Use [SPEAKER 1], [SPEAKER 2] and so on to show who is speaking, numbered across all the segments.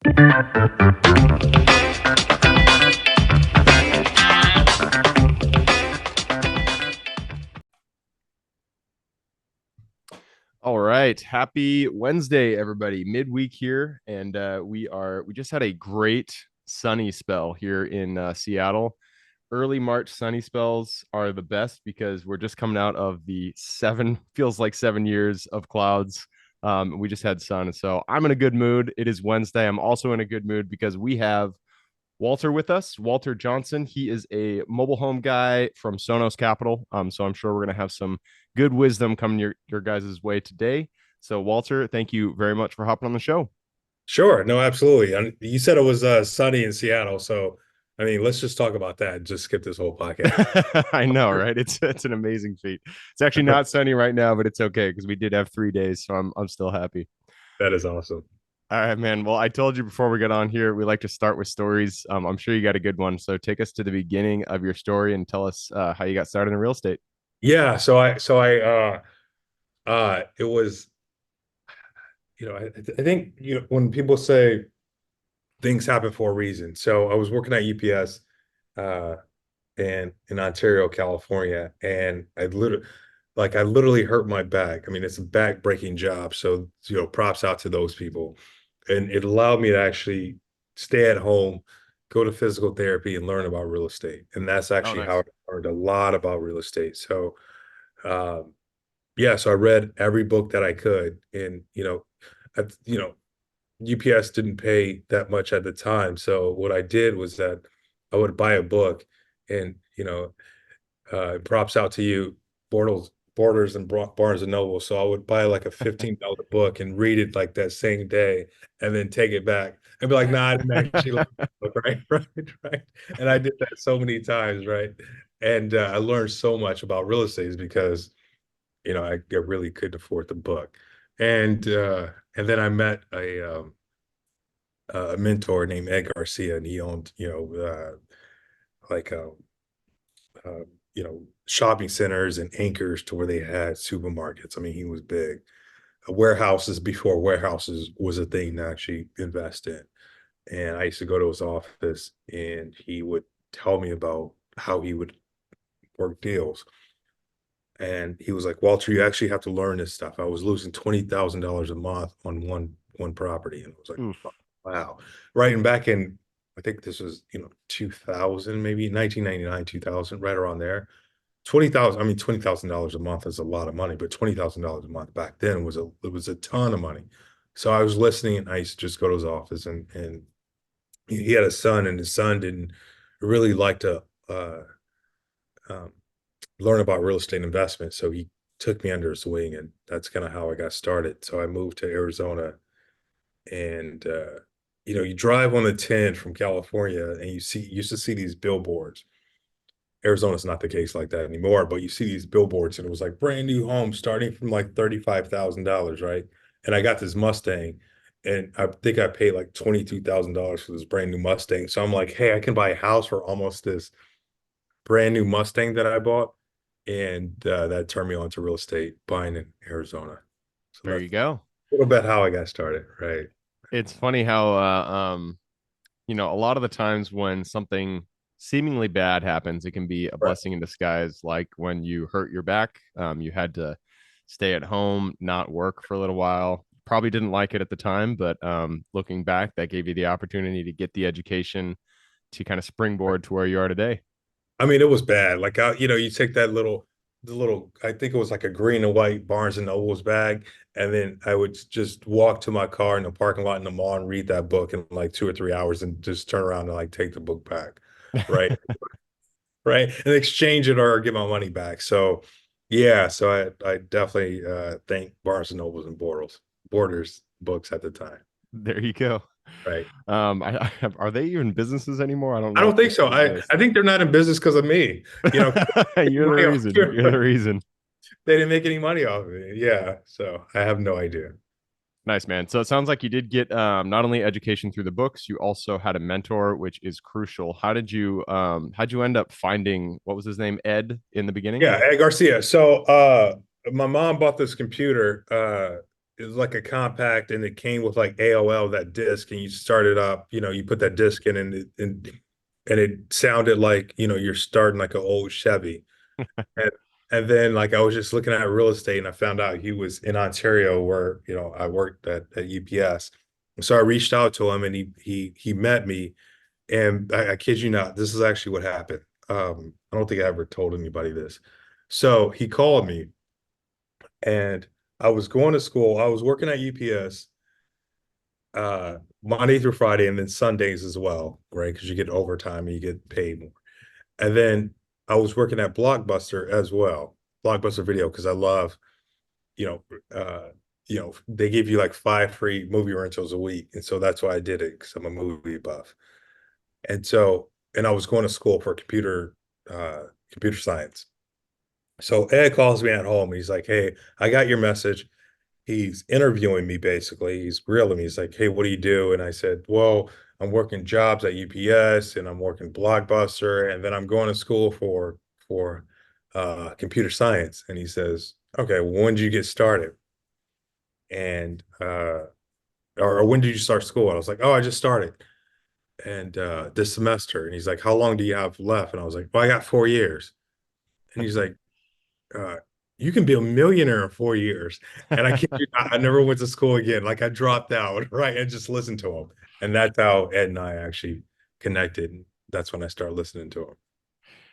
[SPEAKER 1] All right. Happy Wednesday, everybody. Midweek here. And we just had a great sunny spell here in Seattle. Early March sunny spells are the best because we're just coming out of the feels like 7 years of clouds. We just had sun. So I'm in a good mood. It is Wednesday. I'm also in a good mood because we have Walter with us, Walter Johnson. He is a mobile home guy from Sonos Capital. So I'm sure we're going to have some good wisdom coming your guys' way today. So Walter, thank you very much for hopping on the show.
[SPEAKER 2] Sure. No, absolutely. And you said it was sunny in Seattle, so I mean, let's just talk about that and just skip this whole podcast.
[SPEAKER 1] I know, right? It's an amazing feat. It's actually not sunny right now, but it's okay because we did have 3 days, so I'm still happy.
[SPEAKER 2] That is awesome.
[SPEAKER 1] All right, man. Well, I told you before we get on here, we like to start with stories. I'm sure you got a good one. So take us to the beginning of your story and tell us how you got started in real estate.
[SPEAKER 2] Yeah, it was, I think, when people say things happen for a reason. So I was working at UPS uh and in Ontario, California, and I literally hurt my back. I mean, it's a back breaking job. So, props out to those people. And it allowed me to actually stay at home, go to physical therapy, and learn about real estate. And that's
[SPEAKER 1] Oh,
[SPEAKER 2] actually how
[SPEAKER 1] nice.
[SPEAKER 2] I learned a lot about real estate. So, um, yeah, so I read every book that I could. And, I, you know, UPS didn't pay that much at the time. So what I did was that I would buy a book and, props out to you, Borders and Barnes and Noble. So I would buy like a $15 book and read it like that same day and then take it back and be like, nah, I didn't actually like the book, right? Right. And I did that so many times, right? And I learned so much about real estate because, I really couldn't afford the book. And then I met a mentor named Ed Garcia, and he owned, like uh, shopping centers and anchors to where they had supermarkets. I mean, he was big. Warehouses before warehouses was a thing to actually invest in. And I used to go to his office, and he would tell me about how he would work deals. And he was like, Walter, you actually have to learn this stuff. I was losing $20,000 a month on one property, and I was like,
[SPEAKER 1] Oof.
[SPEAKER 2] wow. Right. And back in, I think this was, 2000, maybe 1999, 2000, right around there. 20,000, I mean, $20,000 a month is a lot of money, but $20,000 a month back then it was a ton of money. So I was listening, and I used to just go to his office, and he had a son, and his son didn't really like to um, learn about real estate investment. So he took me under his wing, and that's kind of how I got started. So I moved to Arizona, and you drive on the 10 from California, and you used to see these billboards. Arizona's not the case like that anymore, but you see these billboards, and it was like brand new homes starting from like $35,000, right? And I got this Mustang, and I think I paid like $22,000 for this brand new Mustang. So I'm like, hey, I can buy a house for almost this brand new Mustang that I bought, and that turned me on to real estate buying in Arizona. So
[SPEAKER 1] There
[SPEAKER 2] that's
[SPEAKER 1] you go.
[SPEAKER 2] a little bit how I got started, right?
[SPEAKER 1] It's funny how a lot of the times when something seemingly bad happens, it can be a
[SPEAKER 2] Right.
[SPEAKER 1] blessing in disguise. Like when you hurt your back, you had to stay at home, not work for a little while. Probably didn't like it at the time, but looking back, that gave you the opportunity to get the education to kind of springboard to where you are today.
[SPEAKER 2] I mean, it was bad. Like, you take I think it was like a green and white Barnes and Noble's bag, and then I would just walk to my car in the parking lot in the mall and read that book in like 2 or 3 hours, and just turn around and like take the book back, right? Right, and exchange it or get my money back. So, yeah, so I definitely thank Barnes and Nobles and Borders books at the time,
[SPEAKER 1] There you go.
[SPEAKER 2] right?
[SPEAKER 1] Are they even businesses anymore? I don't
[SPEAKER 2] I
[SPEAKER 1] know
[SPEAKER 2] don't
[SPEAKER 1] if they
[SPEAKER 2] think so.
[SPEAKER 1] still
[SPEAKER 2] I
[SPEAKER 1] exist.
[SPEAKER 2] I think they're not in business because of me.
[SPEAKER 1] You're the
[SPEAKER 2] Money off
[SPEAKER 1] reason. You're the reason.
[SPEAKER 2] they didn't make any money off of it. Yeah. So I have no idea.
[SPEAKER 1] Nice, man. So it sounds like you did get not only education through the books, you also had a mentor, which is crucial. How'd you end up finding what was his name, Ed, in the beginning?
[SPEAKER 2] Yeah, Ed Garcia. So my mom bought this computer it was like a compact, and it came with like AOL, that disc, and you start it up. You put that disc in, and it sounded like you're starting like an old Chevy. And and then like I was just looking at real estate, and I found out he was in Ontario where I worked at UPS. And so I reached out to him, and he met me, and I kid you not, this is actually what happened. I don't think I ever told anybody this. So he called me, and I was going to school. I was working at UPS Monday through Friday, and then Sundays as well, right? Because you get overtime and you get paid more. And then I was working at Blockbuster as well, Blockbuster Video, because I love, you know, they give you like 5 free movie rentals a week, and so that's why I did it because I'm a movie buff. And I was going to school for computer science. So Ed calls me at home. He's like, "Hey, I got your message." He's interviewing me basically. He's grilling me. He's like, "Hey, what do you do?" And I said, "Well, I'm working jobs at UPS, and I'm working Blockbuster, and then I'm going to school for computer science." And he says, "Okay, well, when did you get started?" And or when did you start school? And I was like, "Oh, I just started." And this semester. And he's like, "How long do you have left?" And I was like, "Well, I got 4 years." And he's like, uh, "You can be a millionaire in 4 years." And I kid you not, I never went to school again. Like I dropped out, right? And just listened to him. And that's how Ed and I actually connected. That's when I started listening to him.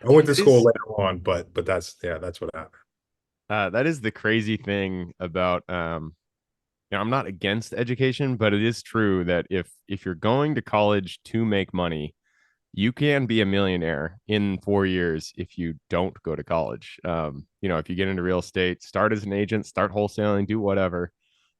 [SPEAKER 2] I went to
[SPEAKER 1] It
[SPEAKER 2] school
[SPEAKER 1] is
[SPEAKER 2] later on, but that's yeah, that's what happened.
[SPEAKER 1] that is the crazy thing about I'm not against education, but it is true that if you're going to college to make money, you can be a millionaire in 4 years if you don't go to college. If you get into real estate, start as an agent, start wholesaling, do whatever.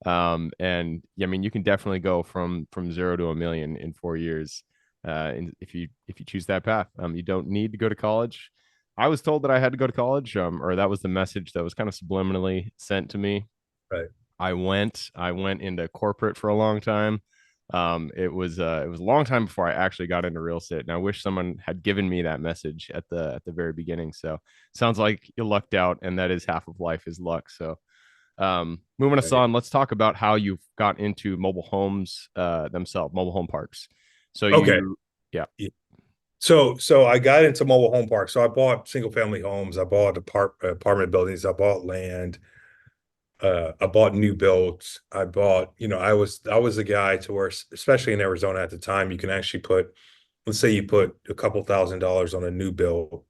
[SPEAKER 1] And yeah, I mean, you can definitely go from zero to a million in 4 years. And if you choose that path, you don't need to go to college. I was told that I had to go to college, or that was the message that was kind of subliminally sent to me.
[SPEAKER 2] Right.
[SPEAKER 1] I went into corporate for a long time. It was a long time before I actually got into real estate, and I wish someone had given me that message at the very beginning. So sounds like you lucked out, and that is half of life is luck. So moving us
[SPEAKER 2] Right.
[SPEAKER 1] on, let's talk about how you've got into mobile homes themselves, mobile home parks. So
[SPEAKER 2] Okay.
[SPEAKER 1] yeah,
[SPEAKER 2] So I got into mobile home parks. So I bought single family homes. I bought apartment buildings. I bought land. I bought new builds. I bought, I was a guy to where, especially in Arizona at the time, you can actually let's say you put a couple $1,000s on a new build,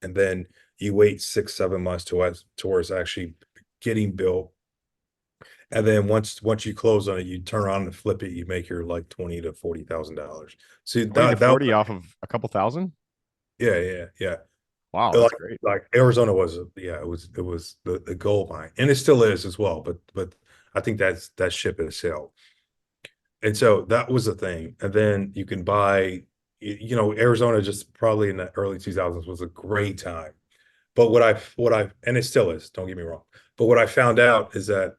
[SPEAKER 2] and then you wait 6, 7 months towards actually getting built. And then once you close on it, you turn around and flip it, you make your like 20 to 40,000 dollars. See
[SPEAKER 1] 20 to 40 off of a couple thousand.
[SPEAKER 2] yeah, yeah, yeah.
[SPEAKER 1] Wow,
[SPEAKER 2] like
[SPEAKER 1] that's great.
[SPEAKER 2] like Arizona was, yeah, it was the gold mine, and it still is as well. But I think that ship has sailed, and so that was the thing. And then you can buy, Arizona just probably in the early 2000s was a great time. But what I and it still is. Don't get me wrong. But what I found out is that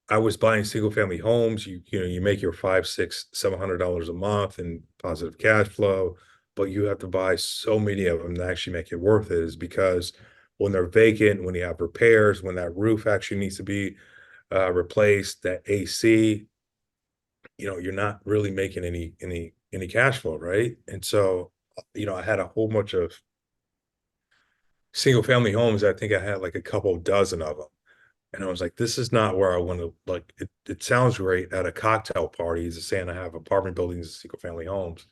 [SPEAKER 2] I was buying single family homes. You make your 5, 6, 700 dollars a month in positive cash flow, but you have to buy so many of them to actually make it worth it. Is because when they're vacant, when you have repairs, when that roof actually needs to be replaced, that AC, you're not really making any cash flow, right? And so, I had a whole bunch of single family homes. I think I had like a couple dozen of them. And I was like, this is not where I want to, like, it sounds great at a cocktail party is saying I have apartment buildings and single family homes,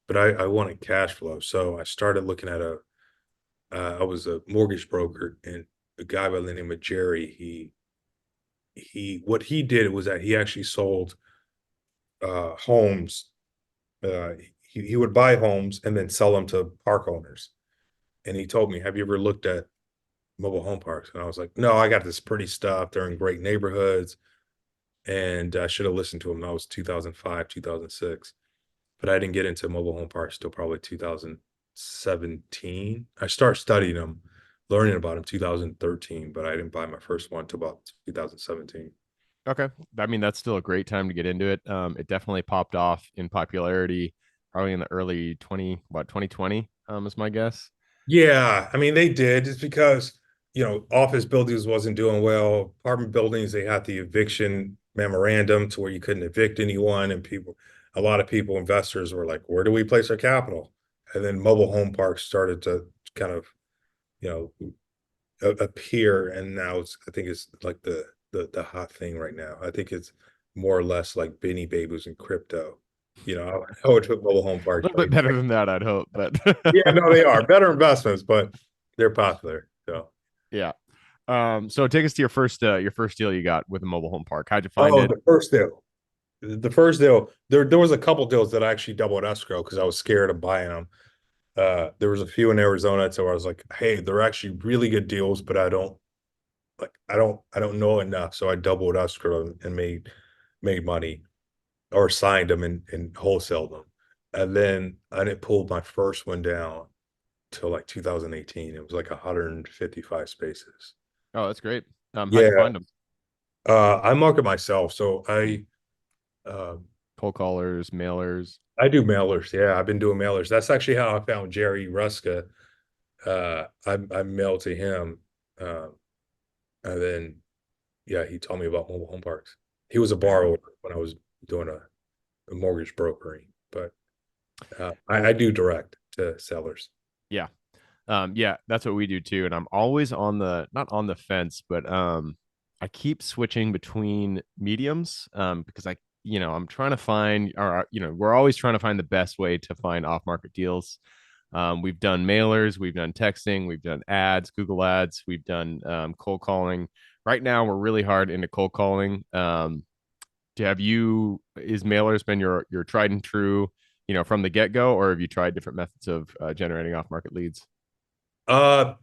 [SPEAKER 2] but I wanted cash flow. So I started looking at I was a mortgage broker, and a guy by the name of Jerry, what he did was that he actually sold homes. Uh, he would buy homes and then sell them to park owners. And he told me, "Have you ever looked at mobile home parks?" And I was like, "No, I got this pretty stuff. They're in great neighborhoods." And I should have listened to him. That was 2005, 2006. But I didn't get into mobile home parks till probably 2017. I started studying them, learning about them 2013, but I didn't buy my first one till about 2017.
[SPEAKER 1] Okay. I mean, that's still a great time to get into it. It definitely popped off in popularity probably in the early 2020, is my guess.
[SPEAKER 2] Yeah, I mean they did. It's because office buildings wasn't doing well. Apartment buildings, they had the eviction memorandum to where you couldn't evict anyone, and a lot of people, investors were like, where do we place our capital? And then mobile home parks started to kind of, you know, appear, and now I think it's like the hot thing right now. I think it's more or less like Benny Babus and crypto. I would put mobile home
[SPEAKER 1] A
[SPEAKER 2] parks
[SPEAKER 1] little bit
[SPEAKER 2] right
[SPEAKER 1] better
[SPEAKER 2] there.
[SPEAKER 1] than that, I'd hope, but
[SPEAKER 2] Yeah, no, they are better investments, but they're popular. So,
[SPEAKER 1] yeah. So take us to your first deal you got with a mobile home park. How'd you find
[SPEAKER 2] oh,
[SPEAKER 1] it?
[SPEAKER 2] the first deal, there was a couple deals that I actually doubled escrow because I was scared of buying them. There was a few in Arizona, so I was like, hey, they're actually really good deals, but I don't know enough, so I doubled escrow and made money, or signed them and wholesaled them. And then I didn't pull my first one down till like 2018. It was like 155 spaces.
[SPEAKER 1] Oh, that's great. How'd you
[SPEAKER 2] Yeah,
[SPEAKER 1] find them?
[SPEAKER 2] I market myself, so um,
[SPEAKER 1] Cold callers, mailers.
[SPEAKER 2] I do mailers. Yeah, I've been doing mailers. That's actually how I found Jerry Ruska. I mailed to him, um, and then yeah, he told me about mobile home parks. He was a
[SPEAKER 1] Very cool.
[SPEAKER 2] borrower when I was doing a mortgage brokering, but
[SPEAKER 1] Well,
[SPEAKER 2] I do direct to sellers.
[SPEAKER 1] yeah. Yeah, that's what we do too. And I'm always on the not on the fence, but I keep switching between mediums because I'm trying to find or we're always trying to find the best way to find off-market deals. We've done mailers, we've done texting, we've done ads, Google ads, we've done cold calling. Right now, we're really hard into cold calling. Is mailers been your tried and true, from the get-go, or have you tried different methods of generating off-market leads?
[SPEAKER 2] Uh,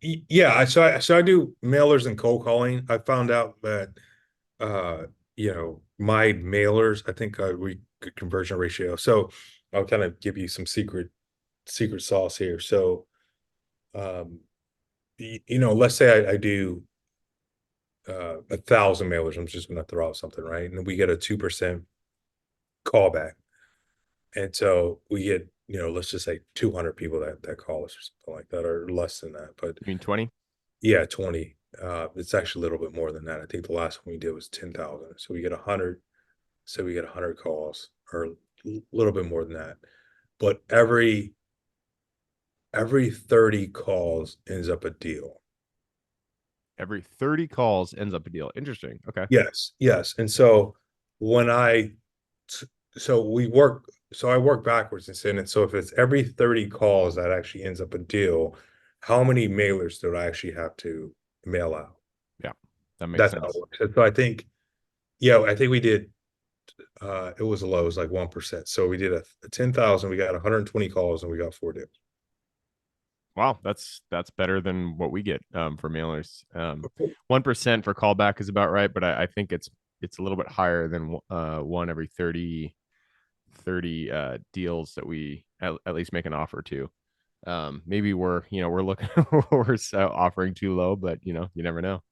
[SPEAKER 2] yeah, I do mailers and cold calling. I found out that uh, my mailers, I think we good conversion ratio. So I'll kind of give you some secret sauce here. So um, let's say I do 1,000 mailers. I'm just going to throw out something, right? And we get a 2% callback, and so we get let's just say 200 people that call us or something like that, or less than that. But
[SPEAKER 1] You mean 20?
[SPEAKER 2] yeah, 20. It's actually a little bit more than that. I think the last one we did was 10,000. So we get 100. So we get 100 calls, or a little bit more than that. But every 30 calls ends up a deal.
[SPEAKER 1] Every 30 calls ends up a deal. Interesting. Okay.
[SPEAKER 2] Yes, yes. And so when I so we work so I work backwards and saying it. So if it's every 30 calls that actually ends up a deal, how many mailers do I actually have to mail out?
[SPEAKER 1] Yeah, that makes
[SPEAKER 2] That's how it
[SPEAKER 1] sense.
[SPEAKER 2] works. And so I think, yeah, I think we did it was low, it was like 1%. So we did a 10,000, we got 120 calls and we got 4 deals.
[SPEAKER 1] Wow, that's better than what we get for mailers. 1% for callback is about right, but I think it's a little bit higher than one every 30 deals that we at least make an offer to. Maybe we're looking we're offering too low, but you never know.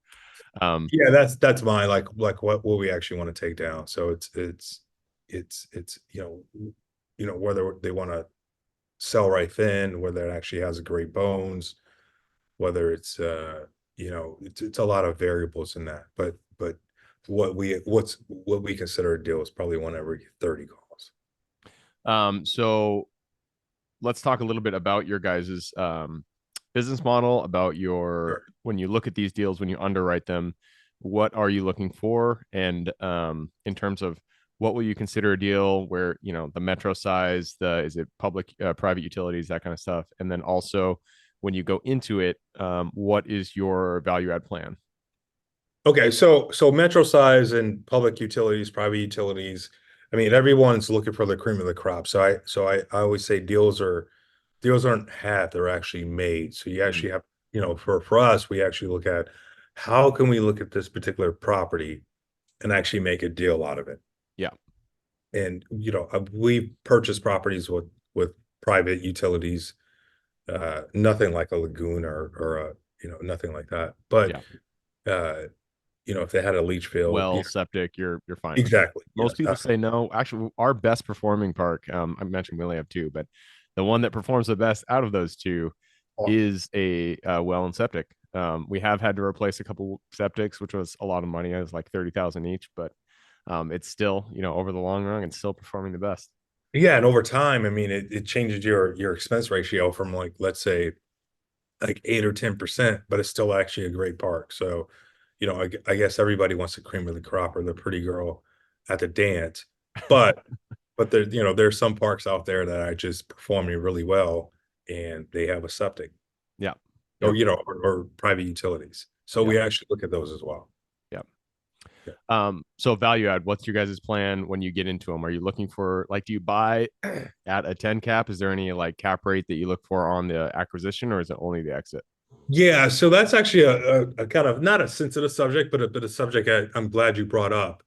[SPEAKER 1] Um,
[SPEAKER 2] Yeah, that's my like what we actually want to take down. So it's whether they want to sell right then, whether it actually has great bones, whether it's a lot of variables in that. But what we consider a deal is probably one every 30 calls.
[SPEAKER 1] so let's talk a little bit about your guys's business model, about your
[SPEAKER 2] Sure.
[SPEAKER 1] when you look at these deals, when you underwrite them, what are you looking for? And in terms of what will you consider a deal where, the metro size, is it public, private utilities, that kind of stuff. And then also when you go into it, what is your value add plan?
[SPEAKER 2] Okay, so metro size and public utilities, private utilities. I mean, everyone's looking for the cream of the crop. So I always say deals aren't had, they're actually made. So you
[SPEAKER 1] Mm,
[SPEAKER 2] actually have, for us, we actually look at how can we look at this particular property and actually make a deal out of it.
[SPEAKER 1] yeah.
[SPEAKER 2] And we purchased properties with private utilities, nothing like a lagoon or a nothing like that. But
[SPEAKER 1] Yeah.
[SPEAKER 2] uh, if they had a leach field,
[SPEAKER 1] Well, septic, you're fine with that.
[SPEAKER 2] exactly.
[SPEAKER 1] Most
[SPEAKER 2] Yes,
[SPEAKER 1] people say
[SPEAKER 2] absolutely.
[SPEAKER 1] no. Actually, our best performing park, I mentioned we only have two, but the one that performs the best out of those two is a well and septic. We have had to replace a couple septics, which was a lot of money. It was like 30,000 each, but it's still, over the long run, it's still performing the best.
[SPEAKER 2] Yeah, and over time, I mean, it changes your expense ratio from like, let's say, like 8 or 10%, but it's still actually a great park. So, I guess everybody wants the cream of the crop or the pretty girl at the dance, but there's some parks out there that are just performing really well, and they have a septic
[SPEAKER 1] Yeah.
[SPEAKER 2] or
[SPEAKER 1] Yep.
[SPEAKER 2] or private utilities. So
[SPEAKER 1] Yep.
[SPEAKER 2] we actually look at those as well.
[SPEAKER 1] Yep.
[SPEAKER 2] Yeah.
[SPEAKER 1] So value add, what's your guys' plan when you get into them? Are you looking for, like, do you buy at a 10 cap? Is there any like cap rate that you look for on the acquisition, or is it only the exit?
[SPEAKER 2] Yeah, so that's actually a kind of not a sensitive subject, but a subject I'm glad you brought up.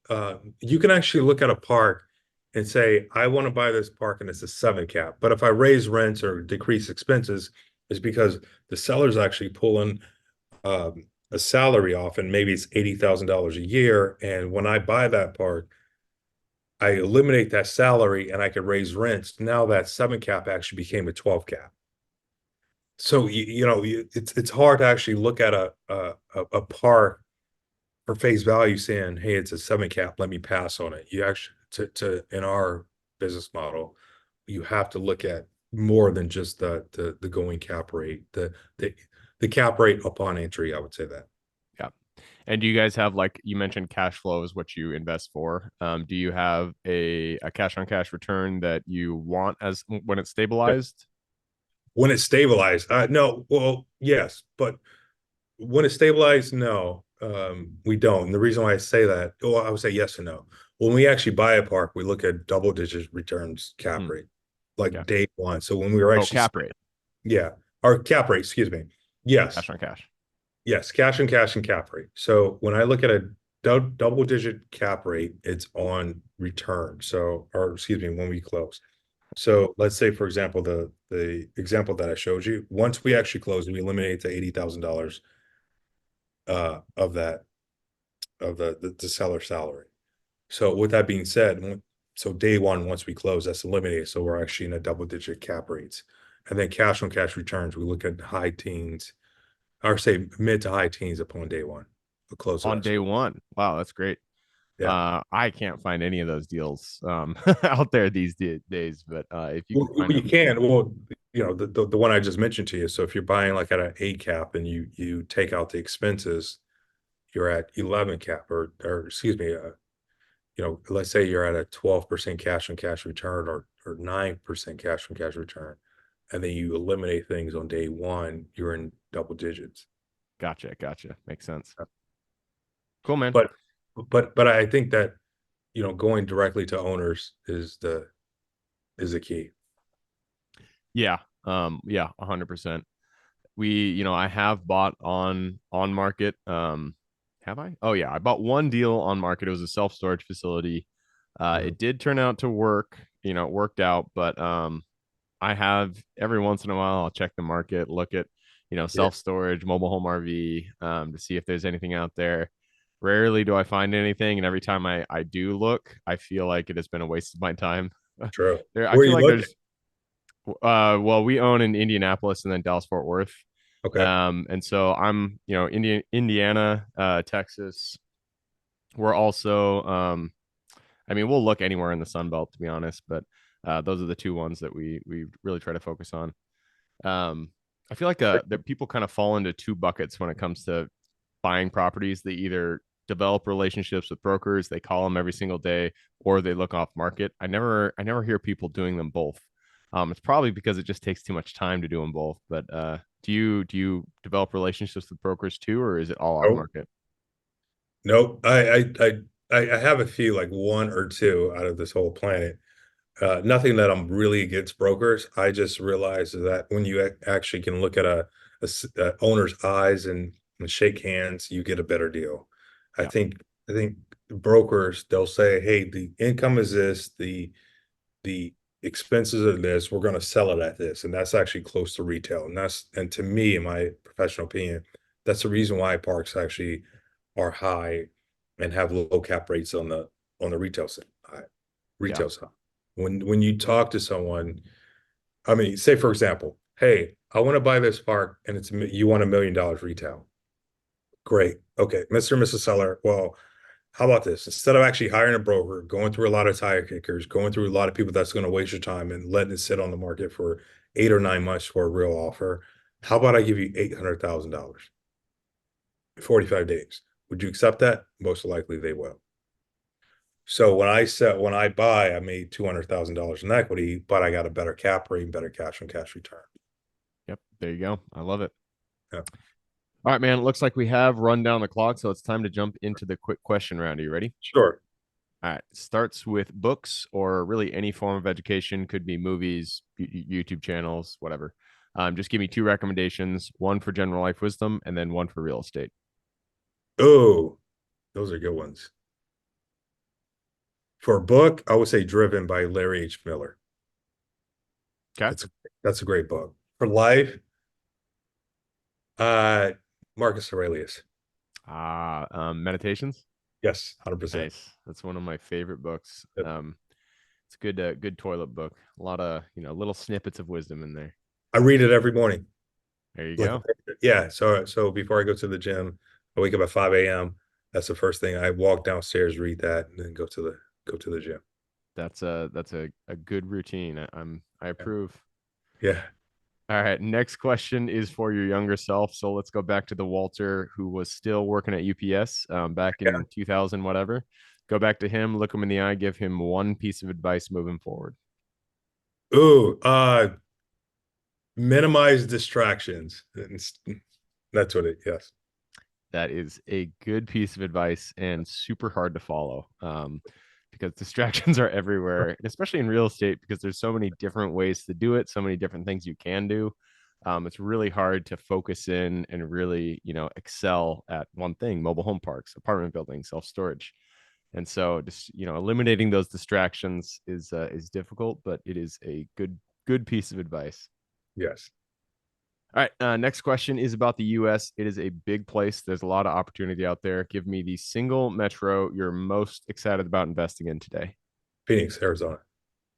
[SPEAKER 2] You can actually look at a park and say, I want to buy this park and it's a 7 cap. But if I raise rents or decrease expenses, it's because the seller's actually pulling a salary off, and maybe it's $80,000 a year. And when I buy that park, I eliminate that salary and I could raise rents. Now that 7 cap actually became a 12 cap. So it's hard to actually look at a park for face value saying, "Hey, it's a 7 cap. Let me pass on it." You actually to in our business model, you have to look at more than just the going cap rate, the cap rate upon entry. I would say that.
[SPEAKER 1] Yeah. And do you guys have, like you mentioned, cash flow is what you invest for? Do you have a cash on cash return that you want as when it's stabilized?
[SPEAKER 2] When it's stabilized, no, well, yes, but when it's stabilized, no, we don't. And the reason why I say that, well, I would say yes and no. When we actually buy a park, we look at double-digit returns cap
[SPEAKER 1] Hmm.
[SPEAKER 2] rate, like
[SPEAKER 1] Okay.
[SPEAKER 2] day one. So when we were
[SPEAKER 1] Oh,
[SPEAKER 2] actually,
[SPEAKER 1] cap rate,
[SPEAKER 2] yeah, our cap rate, excuse me.
[SPEAKER 1] cash
[SPEAKER 2] Yes,
[SPEAKER 1] on cash.
[SPEAKER 2] yes, cash and cap rate. So when I look at a double-digit cap rate, it's on return. So, or excuse me, when we close. So let's say, for example, the example that I showed you, once we actually close, we eliminate the $80,000 of that of the seller salary. So with that being said, so day one, once we close, that's eliminated. So we're actually in a double-digit cap rates. And then cash on cash returns, we look at high teens, or say mid to high teens upon day one. We'll close of
[SPEAKER 1] On
[SPEAKER 2] that
[SPEAKER 1] day
[SPEAKER 2] store.
[SPEAKER 1] one. Wow, that's great.
[SPEAKER 2] Yeah.
[SPEAKER 1] I can't find any of those deals out there these days, but if you can
[SPEAKER 2] Well,
[SPEAKER 1] find
[SPEAKER 2] you
[SPEAKER 1] them,
[SPEAKER 2] can. Well, the one I just mentioned to you. So if you're buying like at an 8 cap and you take out the expenses, you're at 11 cap or excuse me, let's say you're at a 12% cash on cash return or 9% cash on cash return, and then you eliminate things on day one, you're in double digits.
[SPEAKER 1] gotcha. Makes sense. Cool, man.
[SPEAKER 2] But but I think that going directly to owners is the key.
[SPEAKER 1] Yeah. Yeah, 100%. I have bought on market. Have I? Oh yeah, I bought one deal on market. It was a self-storage facility.
[SPEAKER 2] Mhm.
[SPEAKER 1] It did turn out to work. It worked out, but I have every once in a while I'll check the market, look at,
[SPEAKER 2] Yeah,
[SPEAKER 1] self-storage, mobile home RV, to see if there's anything out there. Rarely do I find anything, and every time I do look, I feel like it has been a waste of my time.
[SPEAKER 2] true.
[SPEAKER 1] I
[SPEAKER 2] Where
[SPEAKER 1] feel
[SPEAKER 2] you
[SPEAKER 1] like
[SPEAKER 2] looking?
[SPEAKER 1] there's well, we own in Indianapolis and then Dallas Fort Worth.
[SPEAKER 2] Okay,
[SPEAKER 1] And so I'm, Indiana, Texas. We're also, I mean, we'll look anywhere in the Sun Belt, to be honest, but those are the two ones that we really try to focus on. Um, I feel like that people kind of fall into two buckets when it comes to buying properties. They either develop relationships with brokers, they call them every single day, or they look off market. I never hear people doing them both. It's probably because it just takes too much time to do them both. But do you develop relationships with brokers too, or is it all off
[SPEAKER 2] nope,
[SPEAKER 1] market?
[SPEAKER 2] nope. I have a few, like one or two out of this whole planet. Nothing that I'm really against brokers. I just realized that when you actually can look at a owner's eyes and shake hands, you get a better deal. I
[SPEAKER 1] Yeah,
[SPEAKER 2] think I think brokers, they'll say, "Hey, the income is this, the expenses are this. We're going to sell it at this," and that's actually close to retail. And to me, in my professional opinion, that's the reason why parks actually are high and have low cap rates on the retail side.
[SPEAKER 1] yeah,
[SPEAKER 2] Retail side. When you talk to someone, I mean, say for example, hey, I want to buy this park and you want $1 million retail. Great. Okay, Mr. and Mrs. Seller. Well, How about this? Instead of actually hiring a broker, going through a lot of tire kickers, going through a lot of people that's going to waste your time and letting it sit on the market for 8 or 9 months for a real offer, how about I give you $800,000, 45 days? Would you accept that? Most likely they will. So when I buy, I made $200,000 in equity, but I got a better cap rate, better cash on cash return.
[SPEAKER 1] Yep, there you go. I love it.
[SPEAKER 2] Yeah.
[SPEAKER 1] All right, man. It looks like we have run down the clock, so it's time to jump into the quick question round. Are you ready?
[SPEAKER 2] Sure.
[SPEAKER 1] All right. Starts with books or really any form of education. Could be movies, YouTube channels, whatever. Just give me two recommendations: one for general life wisdom, and then one for real estate.
[SPEAKER 2] Oh, those are good ones. For a book, I would say Driven by Larry H. Miller.
[SPEAKER 1] Okay.
[SPEAKER 2] That's that's a great book. For life, uh, Marcus Aurelius.
[SPEAKER 1] Meditations.
[SPEAKER 2] Yes, 100%.
[SPEAKER 1] Nice. That's one of my favorite books. It's a good toilet book. A lot of little snippets of wisdom in there.
[SPEAKER 2] I read it every morning.
[SPEAKER 1] There you
[SPEAKER 2] Like,
[SPEAKER 1] go.
[SPEAKER 2] yeah. So before I go to the gym, I wake up at 5 a.m. That's the first thing. I walk downstairs, read that, and then go to the gym.
[SPEAKER 1] That's a good routine. I approve.
[SPEAKER 2] Yeah.
[SPEAKER 1] All right, next question is for your younger self. So let's go back to the Walter who was still working at UPS back
[SPEAKER 2] Yeah.
[SPEAKER 1] in 2000, whatever. Go back to him, look him in the eye, give him one piece of advice moving forward.
[SPEAKER 2] Ooh, minimize distractions. That's what it, yes.
[SPEAKER 1] That is a good piece of advice and super hard to follow because distractions are everywhere, especially in real estate because there's so many different ways to do it, so many different things you can do. It's really hard to focus in and really, excel at one thing: mobile home parks, apartment buildings, self storage. And so, just eliminating those distractions is difficult, but it is a good piece of advice.
[SPEAKER 2] Yes.
[SPEAKER 1] All right. Next question is about the U.S. It is a big place. There's a lot of opportunity out there. Give me the single metro you're most excited about investing in today.
[SPEAKER 2] Phoenix, Arizona.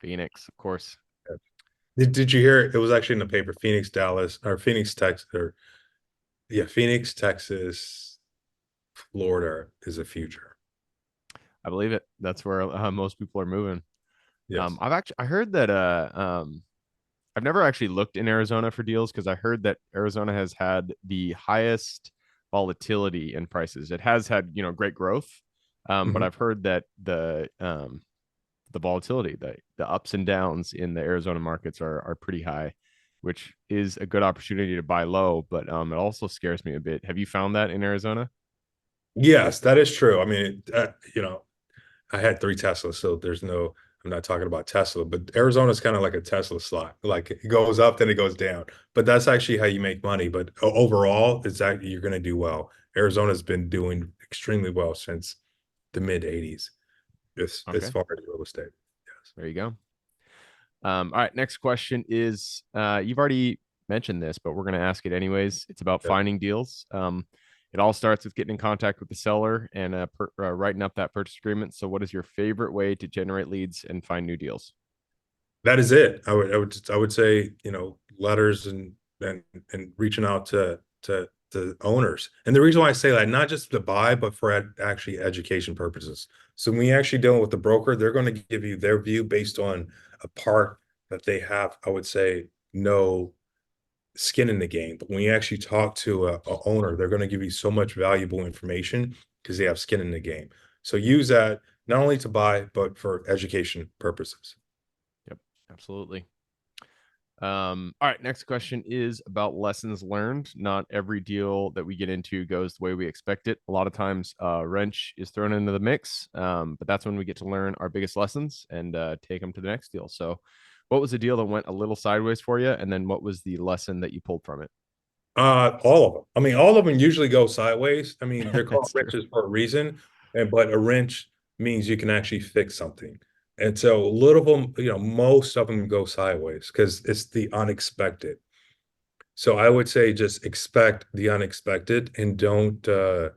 [SPEAKER 1] Phoenix, of course.
[SPEAKER 2] Yeah. Did you hear it? It was actually in the paper, Phoenix, Dallas, or Phoenix, Texas, or yeah, Phoenix, Texas, Florida is a future.
[SPEAKER 1] I believe it. That's where most people are moving.
[SPEAKER 2] Yes.
[SPEAKER 1] I heard that I've never actually looked in Arizona for deals because I heard that Arizona has had the highest volatility in prices. It has had great growth, but
[SPEAKER 2] Mhm.
[SPEAKER 1] I've heard that the volatility, the ups and downs in the Arizona markets are pretty high, which is a good opportunity to buy low. But it also scares me a bit. Have you found that in Arizona?
[SPEAKER 2] Yes, that is true. I mean, I had three Teslas, so there's no, I'm not talking about Tesla, but Arizona is kind of like a Tesla slot. Like it goes up, then it goes down. But that's actually how you make money. But overall, it's that you're going to do well. Arizona's been doing extremely well since the mid 80s as
[SPEAKER 1] Okay,
[SPEAKER 2] far as real estate. Yes.
[SPEAKER 1] there you go. All right, next question is you've already mentioned this, but we're going to ask it anyways. It's about
[SPEAKER 2] Yeah.
[SPEAKER 1] finding deals. It all starts with getting in contact with the seller and writing up that purchase agreement. So, what is your favorite way to generate leads and find new deals?
[SPEAKER 2] That is it. I would say, letters and reaching out to owners. And the reason why I say that, not just to buy, but for actually education purposes. So when you actually dealing with the broker, they're going to give you their view based on a part that they have, I would say, no skin in the game. But when you actually talk to a owner, they're going to give you so much valuable information because they have skin in the game. So use that not only to buy, but for education purposes.
[SPEAKER 1] Yep, absolutely. All right, next question is about lessons learned. Not every deal that we get into goes the way we expect it. A lot of times, wrench is thrown into the mix, but that's when we get to learn our biggest lessons and take them to the next deal. So, what was the deal that went a little sideways for you, and then what was the lesson that you pulled from it?
[SPEAKER 2] All of them. I mean, all of them usually go sideways. I mean, they're called
[SPEAKER 1] That's true.
[SPEAKER 2] wrenches for a reason, and but a wrench means you can actually fix something. And so a little of them, most of them go sideways because it's the unexpected. So I would say just expect the unexpected and don't I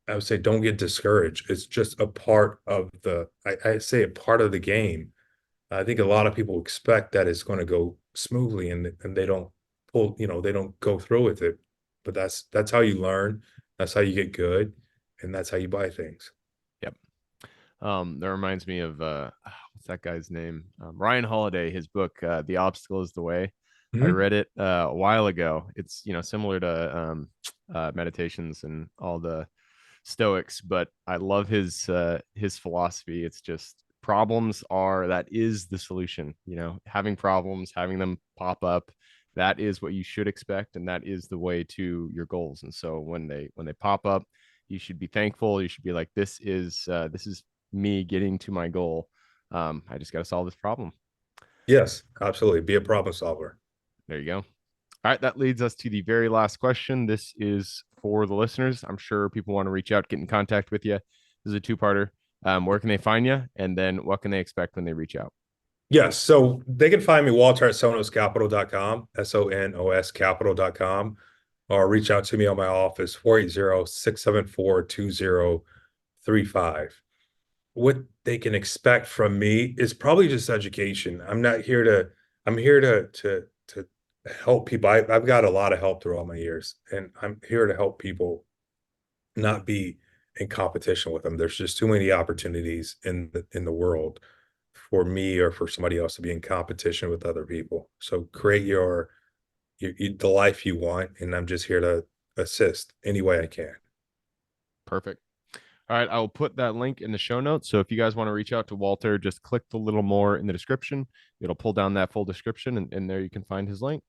[SPEAKER 2] would say don't get discouraged. It's just a part of I say a part of the game. I think a lot of people expect that it's going to go smoothly and they don't they don't go through with it. But that's how you learn, that's how you get good, and that's how you buy things.
[SPEAKER 1] That reminds me of what's that guy's name? Ryan Holiday. His book, "The Obstacle Is the Way." I
[SPEAKER 2] Mhm.
[SPEAKER 1] read it a while ago. It's similar to meditations and all the Stoics, but I love his philosophy. It's just problems are that is the solution. Having problems, having them pop up, that is what you should expect, and that is the way to your goals. And so when they pop up, you should be thankful. You should be like, this is me getting to my goal. I just got to solve this problem.
[SPEAKER 2] Yes, absolutely. Be a problem solver.
[SPEAKER 1] There you go. All right, that leads us to the very last question. This is for the listeners. I'm sure people want to reach out, get in contact with you. This is a two-parter. Where can they find you? And then what can they expect when they reach out?
[SPEAKER 2] Yes. So they can find me, Walter at sonoscapital.com, SONOS capital.com, or reach out to me on my office, 480-674-2035. What they can expect from me is probably just education. I'm here to help people. I've got a lot of help through all my years, and I'm here to help people not be in competition with them. There's just too many opportunities in the world for me or for somebody else to be in competition with other people. So create the life you want, and I'm just here to assist any way I can.
[SPEAKER 1] Perfect. All right, I will put that link in the show notes. So if you guys want to reach out to Walter, just click the little more in the description. It'll pull down that full description, and there you can find his link.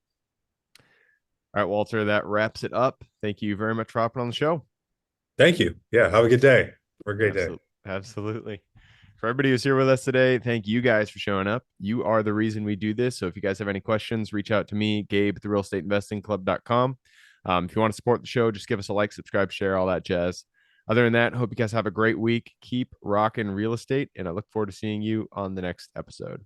[SPEAKER 1] All right, Walter, that wraps it up. Thank you very much for hopping on the show.
[SPEAKER 2] Thank you. Yeah, have a good day or a great day.
[SPEAKER 1] Absolutely. Absolutely. For everybody who's here with us today, thank you guys for showing up. You are the reason we do this. So if you guys have any questions, reach out to me, Gabe at the Real Estate Investing Club.com. If you want to support the show, just give us a like, subscribe, share, all that jazz. Other than that, hope you guys have a great week. Keep rocking real estate, and I look forward to seeing you on the next episode.